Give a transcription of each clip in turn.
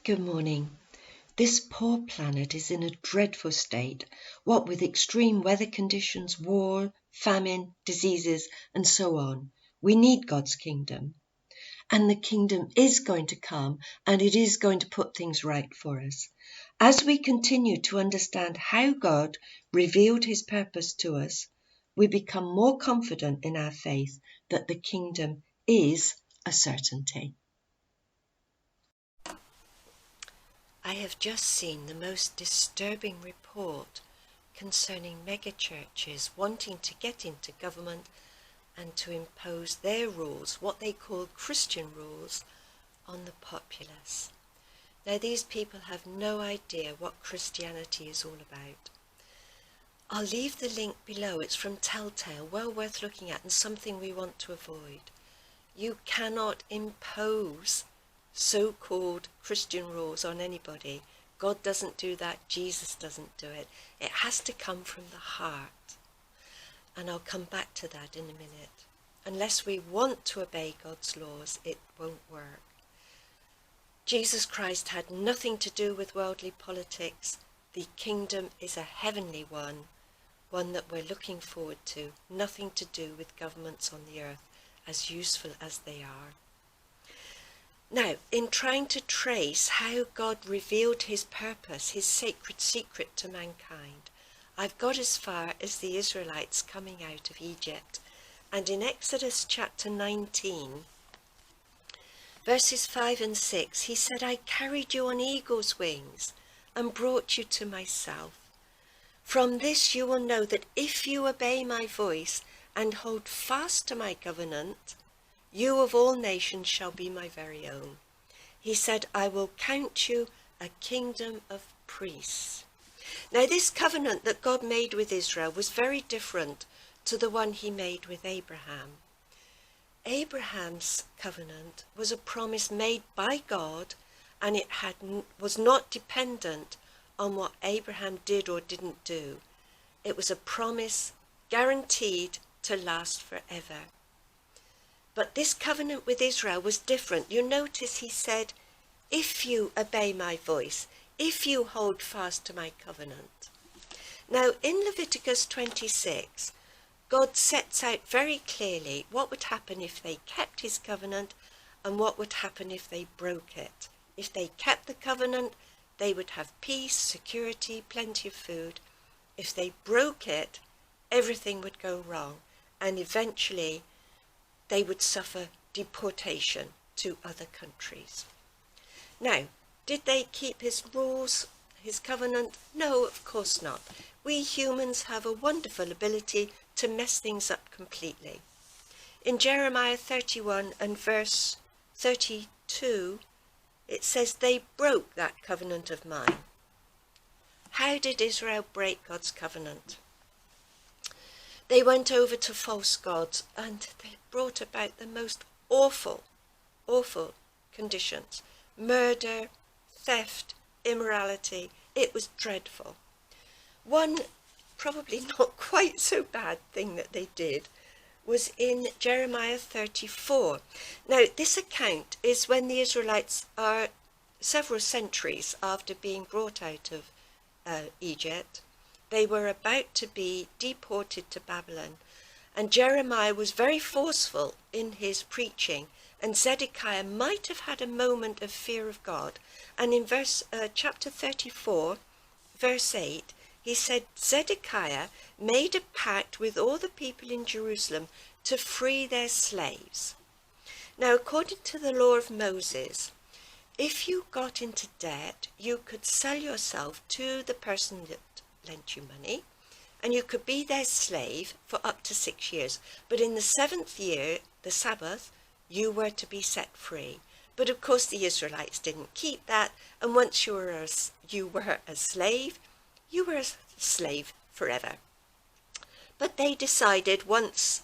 Good morning. This poor planet is in a dreadful state, what with extreme weather conditions, war, famine, diseases, and so on. We need God's kingdom. And the kingdom is going to come, and it is going to put things right for us. As we continue to understand how God revealed his purpose to us, we become more confident in our faith that the kingdom is a certainty. I have just seen the most disturbing report concerning megachurches wanting to get into government and to impose their rules, what they call Christian rules, on the populace. Now, these people have no idea what Christianity is all about. I'll leave the link below. It's from Telltale, well worth looking at and something we want to avoid. You cannot impose so-called Christian rules on anybody. God doesn't do that. Jesus doesn't do it. It has to come from the heart. And I'll come back to that in a minute. Unless we want to obey God's laws, it won't work. Jesus Christ had nothing to do with worldly politics. The kingdom is a heavenly one that we're looking forward to. Nothing to do with governments on the earth, as useful as they are. Now, in trying to trace how God revealed his purpose, his sacred secret to mankind, I've got as far as the Israelites coming out of Egypt. And in Exodus chapter 19, verses 5 and 6, he said, I carried you on eagle's wings and brought you to myself. From this you will know that if you obey my voice and hold fast to my covenant, you of all nations shall be my very own. He said, I will count you a kingdom of priests. Now, this covenant that God made with Israel was very different to the one he made with Abraham. Abraham's covenant was a promise made by God, and it was not dependent on what Abraham did or didn't do. It was a promise guaranteed to last forever. But this covenant with Israel was different. You notice he said, if you obey my voice, if you hold fast to my covenant. Now, in Leviticus 26, God sets out very clearly what would happen if they kept his covenant and what would happen if they broke it. If they kept the covenant, they would have peace, security, plenty of food. If they broke it, everything would go wrong, and eventually they would suffer deportation to other countries. Now, did they keep his rules, his covenant? No, of course not. We humans have a wonderful ability to mess things up completely. In Jeremiah 31 and verse 32, it says, they broke that covenant of mine. How did Israel break God's covenant? They went over to false gods and they brought about the most awful conditions. Murder, theft, immorality. It was dreadful. One probably not quite so bad thing that they did was in Jeremiah 34. Now, this account is when the Israelites are several centuries after being brought out of Egypt. They were about to be deported to Babylon, and Jeremiah was very forceful in his preaching, and Zedekiah might have had a moment of fear of God. And in chapter 34, verse 8, he said, Zedekiah made a pact with all the people in Jerusalem to free their slaves. Now, according to the law of Moses, if you got into debt, you could sell yourself to the person that lent you money, and you could be their slave for up to 6 years. But in the 7th year, the Sabbath, you were to be set free. But of course the Israelites didn't keep that, and once you were a slave, you were a slave forever. But they decided once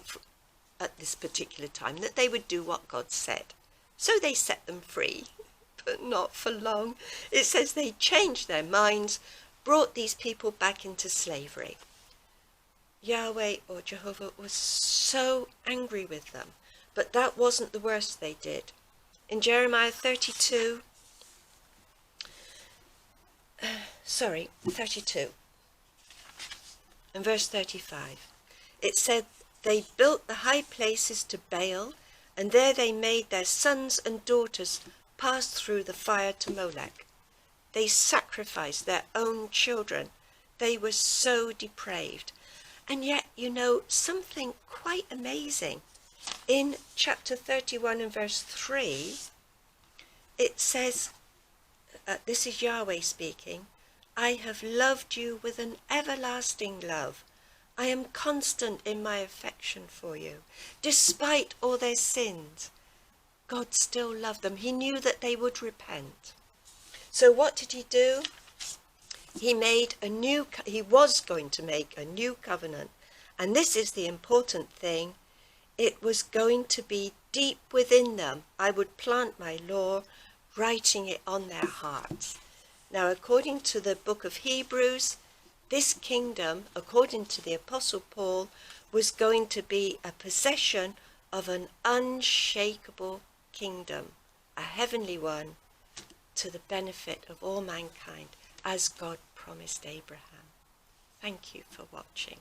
at this particular time that they would do what God said. So they set them free, but not for long. It says they changed their minds, brought these people back into slavery. Yahweh or Jehovah was so angry with them, but that wasn't the worst they did. In Jeremiah 32, 32 and verse 35. It said, they built the high places to Baal, and there they made their sons and daughters pass through the fire to Molech. They sacrificed their own children. They were so depraved. And yet, something quite amazing. In chapter 31 and verse 3, it says, this is Yahweh speaking, I have loved you with an everlasting love. I am constant in my affection for you. Despite all their sins, God still loved them. He knew that they would repent. So what did he do? He was going to make a new covenant. And this is the important thing. It was going to be deep within them. I would plant my law, writing it on their hearts. Now, according to the book of Hebrews, this kingdom, according to the Apostle Paul, was going to be a possession of an unshakable kingdom, a heavenly one, to the benefit of all mankind, as God promised Abraham. Thank you for watching.